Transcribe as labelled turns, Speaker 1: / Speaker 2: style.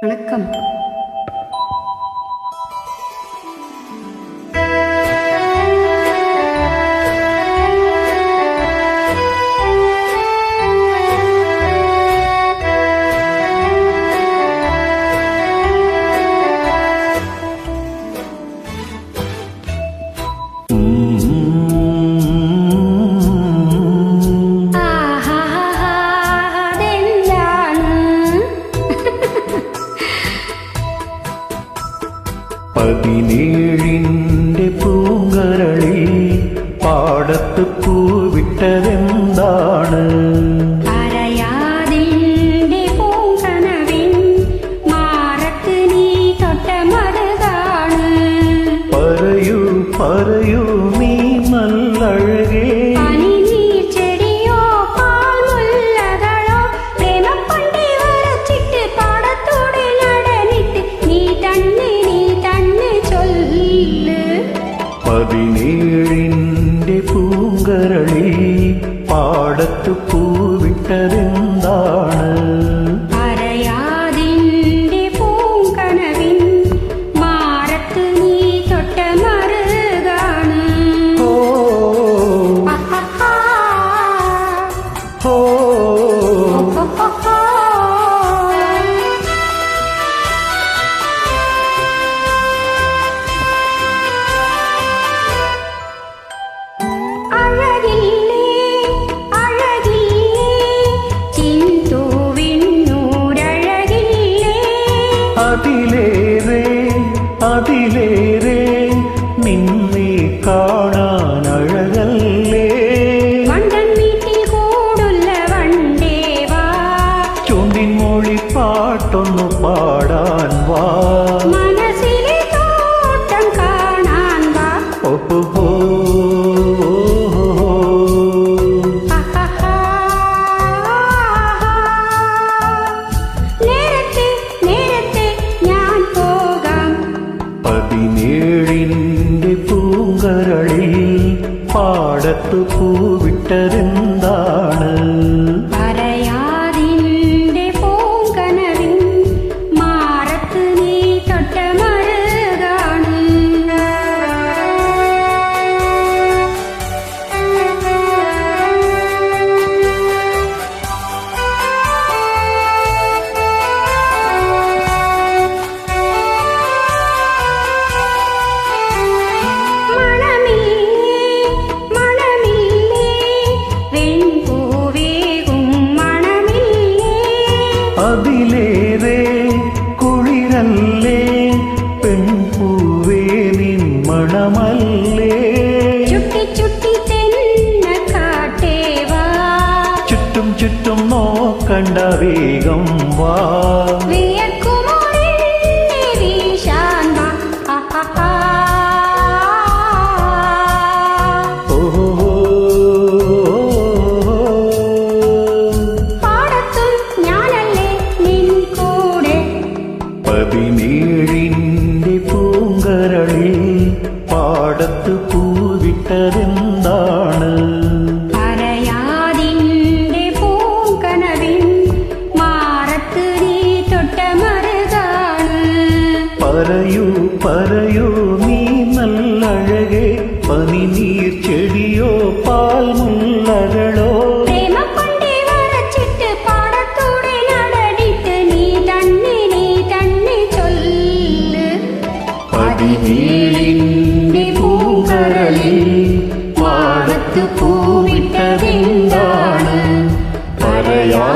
Speaker 1: வணக்கம்.
Speaker 2: പതിനേഴിൻ്റെ പൂങ്കരളിൽ പാടത്ത് പൂവിട്ടതെന്താണ്?
Speaker 1: പറയാതിൻ്റെ പൂങ്കനവിൻ മാറത്ത് നീ തൊട്ട മറുതാണ്.
Speaker 2: പറയൂ പറയൂ നീ നല്ലഴകേ, പതിനേഴിൻ്റെ പൂങ്കരളിൽ പാടത്ത് പൂവിട്ടതെന്താണ്?
Speaker 1: പറയാതിൻ്റെ പൂങ്കനവിൻ മാറത്ത് നീ തൊട്ട മറുകാണ്.
Speaker 2: ഓ ഓ അതിലേറെ അതിലേറെ നിന്നെ കാണാൻ അഴകല്ലേ,
Speaker 1: വണ്ടൻ വീട്ടിൽ കൂടുള്ള വണ്ടേവാ,
Speaker 2: ചുണ്ടിൻ മൊഴി പാട്ടൊന്നു പാടാൻ വാ,
Speaker 1: മനസ്സിലെ തോട്ടം കാണാൻ വാ.
Speaker 2: ഓഹോ പതിനേഴിൻ്റെ പൂങ്കരളിൽ പാടത്ത് പൂവിട്ടതെന്താണ്?
Speaker 1: പറയാതിൻ്റെ പൂങ്കനവിൻ മാറത്ത് നീ തൊട്ട മറുകാണ്.
Speaker 2: അതിലേറെ കുളിരല്ലേ പെൺപൂവേ നിൻ മണമല്ലേ,
Speaker 1: ചുട്ടി ചുട്ടി തെന്നക്കാട്ടേവാ,
Speaker 2: ചുറ്റും ചുറ്റും നോക്കണ്ട വേഗം വാ,
Speaker 1: വിയർക്കുമോരെന്നെ വീശാൻ വാ.
Speaker 2: ഓഹോ
Speaker 1: പാടത്തും ഞാനല്ലേ നിൻ കൂടെ,
Speaker 2: പതിനേഴിൻ്റെ പൂങ്കരളിൽ പാടത്ത് പൂവിട്ടതെന്താണ്?
Speaker 1: പറയാതിൻ്റെ പൂങ്കനവിൻ മാറത്ത് നീ തൊട്ട മറുകാണ്.
Speaker 2: പറയൂ പറയൂ നീ നല്ലഴകേ, പനിനീർ ചെടിയോ പാൽമുല്ലകളോ,
Speaker 1: പ്രേമപ്പണ്ടേ വരച്ചിട്ട് പാടത്തൂടെ നടന്നിട്ട് നീ തന്നെ ചൊല്ല്.
Speaker 2: പതിനേഴിൻ്റെ പൂങ്കരളിൽ പാടത്ത് പൂവിട്ടതെന്താണ്? പറയാ